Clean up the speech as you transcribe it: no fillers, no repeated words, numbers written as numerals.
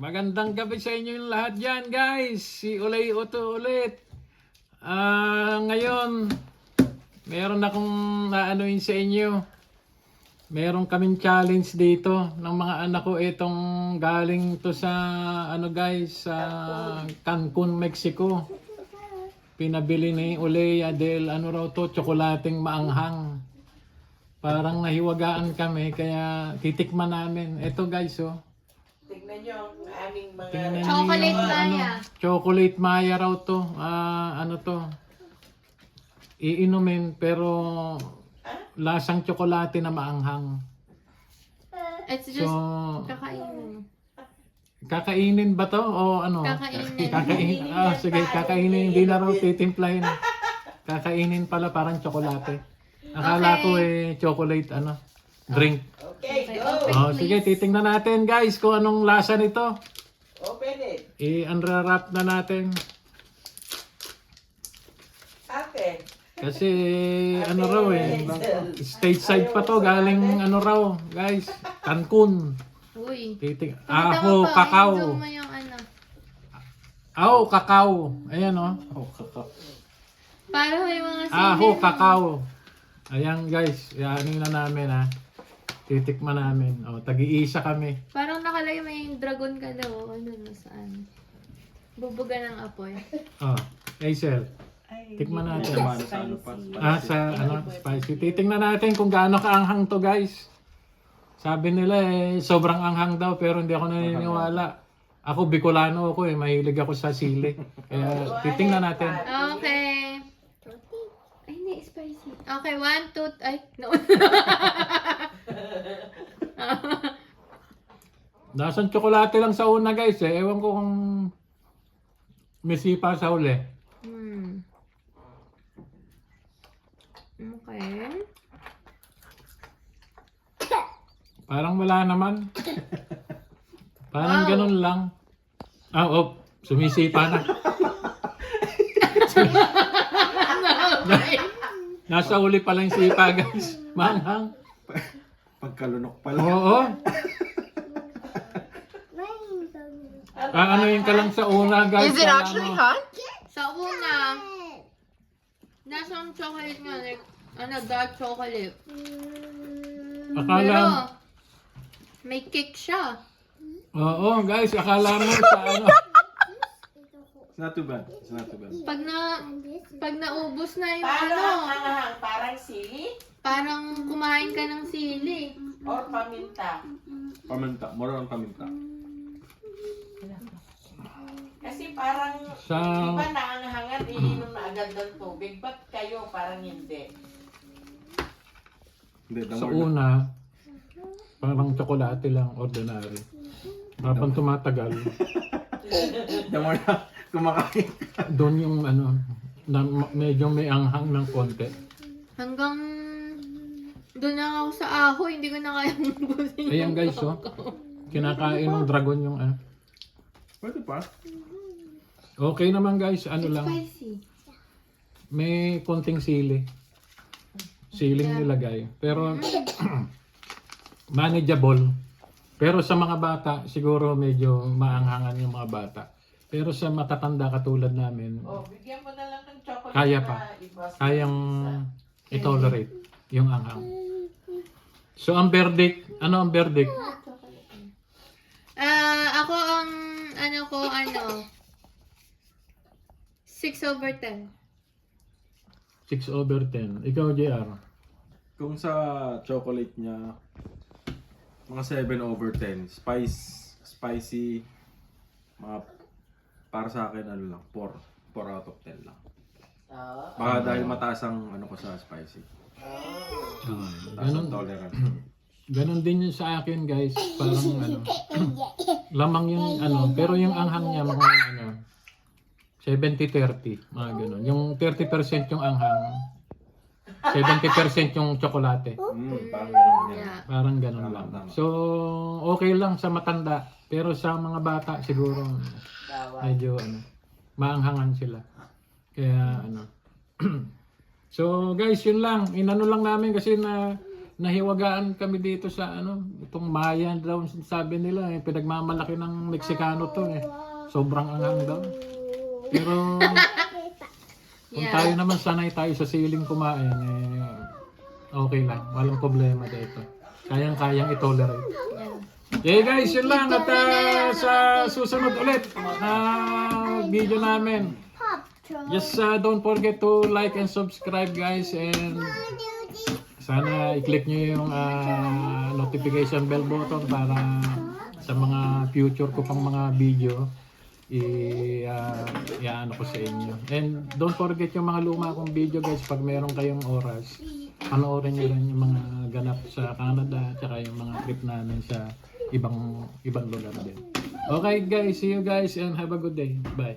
Magandang gabi sa inyo yung lahat dyan, guys. Si Ulay Uto ulit. Ngayon, meron akong naanoin sa inyo. Meron kaming challenge dito ng mga anak ko. Itong galing to sa, guys, sa Cancun, Mexico. Pinabili ni Ulay Adel, raw to, tsokolating maanghang. Parang nahiwagaan kami, kaya titikman namin. Ito, guys, oh. Tignan nyo ang aming mga... Tingnan Chocolate niyo, Maya. Chocolate Maya raw to. To? Iinumin pero lasang tsokolate na maanghang. It's just So, kakainin. kakainin ba to o ano? Kakainin. Kakainin. Sige, kakainin. Hindi na raw titimplahin. Kakainin pala parang tsokolate. Akala ko chocolate drink. Okay, go! Open, Sige, please. titingnan natin guys kung anong lasa nito. Open it. I-unwrap na natin. Open. Kasi raw stateside pa to, galing raw guys, Cancun. Uy. Pakita mo kakao. I-zoom mo yung ano. Kakao. Ayan Para may mga sili. kakao. Ayan guys, yanin na namin titikman namin. Tag-iisa kami. Parang nakalagay may dragon ka daw. Ano na saan? Bubuga ng apoy. Hazel. Tikman natin. Spicy. Spicy. Titingnan natin kung gaano kaanghang to guys. Sabi nila sobrang anghang daw pero hindi ako naniniwala. Ako Bicolano ako mahilig ako sa sili. Kaya titingnan natin. Okay. Ay, hindi. Spicy. Okay, 1, 2, ay, no. Nasaan tsokolate lang sa una guys Ewan ko kung may sipa sa uli. Okay. Parang wala naman. Parang ganun lang. Sumisipa na. Nasa uli pa lang yung sipa guys. Manghang. Pagkalunok pala. Oo. Aanoin ka lang sa una guys. Is it actually hot? Sa una, nasa ang chocolate nga, like, dark chocolate. Pero, Akala, may cake siya. oo guys, akala mo sa It's not too bad. It's not too bad. Pag naubos na yung Parang parang sili parang kumain ka ng sili. or paminta. Paminta. More on paminta. Kasi parang Sa- iba naanghangan, iinom na agad ng tubig. Ba't kayo parang hindi? Hindi, the sa more na. una, parang tsokolate lang, ordinary. Habang tumatagal, The more na kumakain. doon yung medyo may anghang ng konti. Hanggang doon na ako sa aho, hindi ko na kaya ubusin. Ayan guys, kinakain ng dragon yung Pwede pa. Okay naman guys, It's lang, spicy. may konting sili. Siling nilagay. Pero, manageable. Pero sa mga bata, siguro medyo maanghangan yung mga bata. Pero sa matatanda katulad namin, Bigyan mo na lang ng chocolate Kaya na pa. iba sa kayang isa. i-tolerate yung anghang. So, ang verdict, ano ang verdict? Ako ang 6/10. 6/10. Ikaw, JR. Kung sa chocolate niya, mga 7/10. Spicy, mga para sa akin, 4. 4 out of 10 lang. Baka dahil mataas ang ko sa spicy. Mataas ang tolerance. Ganon din yun sa akin, guys. Parang lamang yung pero yung anghang niya mga 70-30, mga ganon. Yung 30% yung anghang, 70% yung tsokolate. Parang gano'n yan. Yeah. Parang ganon lang. Tama. So, okay lang sa matanda. Pero sa mga bata, siguro medyo maanghangan sila. Kaya So, guys, yun lang. Inano lang namin kasi nahiwagaan kami dito sa ano, itong Mayan daw sabi nila pinagmamalaki ng Meksikano to Sobrang anghang daw. Pero kung tayo naman sanay tayo sa siling kumain okay lang, walang problema dito. Kayang-kayang i-tolerate. Okay guys, yun lang at sa susunod ulit na video namin. Just don't forget to like and subscribe guys and sana i-click nyo yung notification bell button para sa mga future ko pang mga video i-ano ko sa inyo. And don't forget yung mga luma kong video guys, pag meron kayong oras, panoorin nyo rin yung mga ganap sa Canada at saka yung mga trip namin sa ibang lugar din. Okay guys, see you guys and have a good day. Bye.